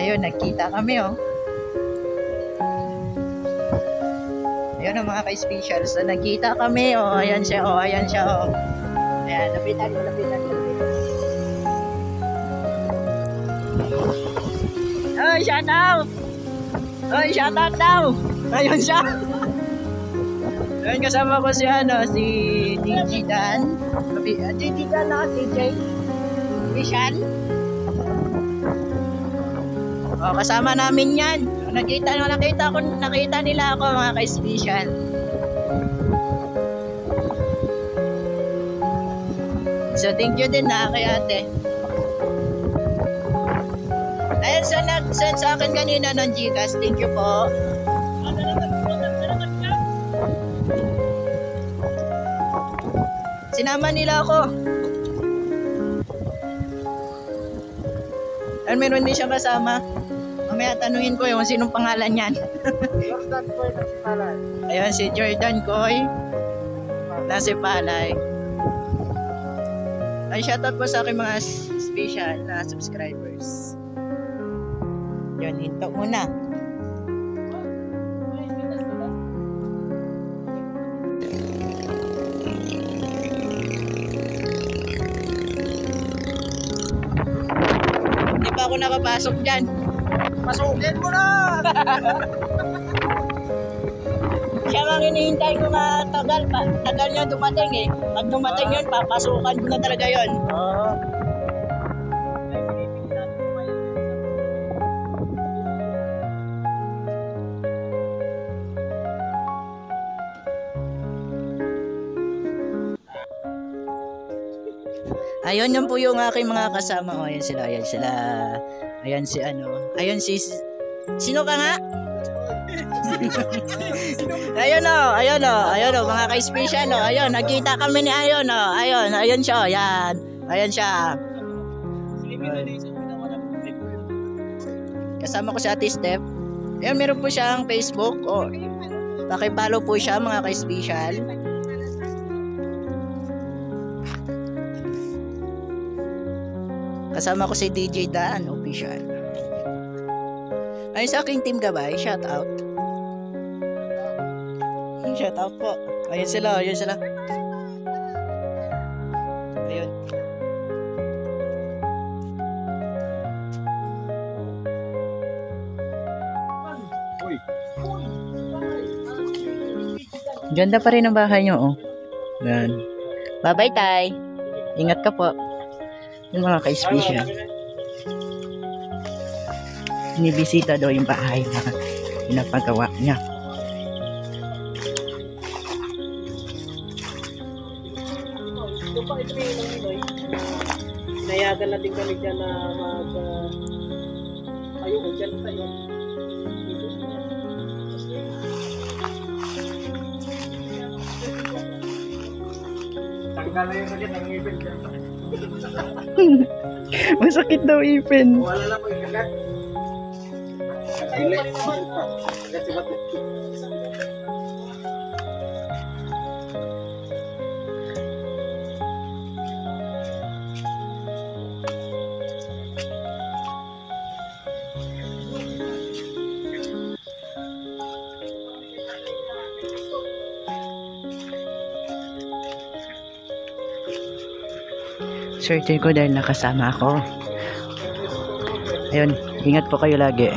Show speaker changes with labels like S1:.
S1: Ayun, nagkita kami oh. Ayun ang mga ka-specials. So, nagkita kami oh. Ayan siya oh. Ayan siya oh. Ayan, lapitan mo. Oh, shout out! Oh, shout out daw! Ayun siya! Ayun, kasama ko si DJ Dan. DJ Dan na, DJ Vision. Oh, kasama namin yan. Nakita nila ako mga ka-special. So thank you din na kay ate. Ayun, sa nag-send sa akin kanina ng Gcash. Thank you po. Sinama nila ako. Ayun, meron din siya kasama. Mamaya tanungin ko yung sinong pangalan niyan.
S2: Jordan Koy na si Palay.
S1: Ayun, si Jordan Koy na si Palay. Ay, shoutout po sa aking mga special na subscribers. Yun, hinto muna. Hindi pa ako nakapasok dyan.
S2: Pasukin mo na!
S1: Siya mang hinihintay ko na tagal niya dumating eh. Pag dumating yun, papasukan ko na talaga yun. Oo. Ayun, yun po yung aking mga kasama. Oh, ayan sila. Ayan si Ayan si... Sino ka nga? Ayun o, mga ka-special o. Ayun, nagkita kami ni Ayun o. Ayun siya o. Yan. Ayan siya. Kasama ko si Ate Steph. Ayun, meron po siyang Facebook. O, pakipollow po siya mga ka-special. Kasama ko si DJ Dan Official. Ay, sa aking team gabay, shout out. Shout out po. Ayun sila. Ayun. Ganda pa rin ang bahay nyo, oh. Yan. Bye-bye, Tay. Ingat ka po. Yung mga ka-special. Binibisita daw yung bahay na pinapagawa niya.
S2: Nayagan natin kami dyan na ayun, dyan tayo. Tanggal na yung sakit ng ipin dyan.
S1: Masakit daw ipin.
S2: Wala lang mo ikagat. Dili. Kasi ba't
S1: swerte ko dahil nakasama ako. Ayun, ingat po kayo lagi.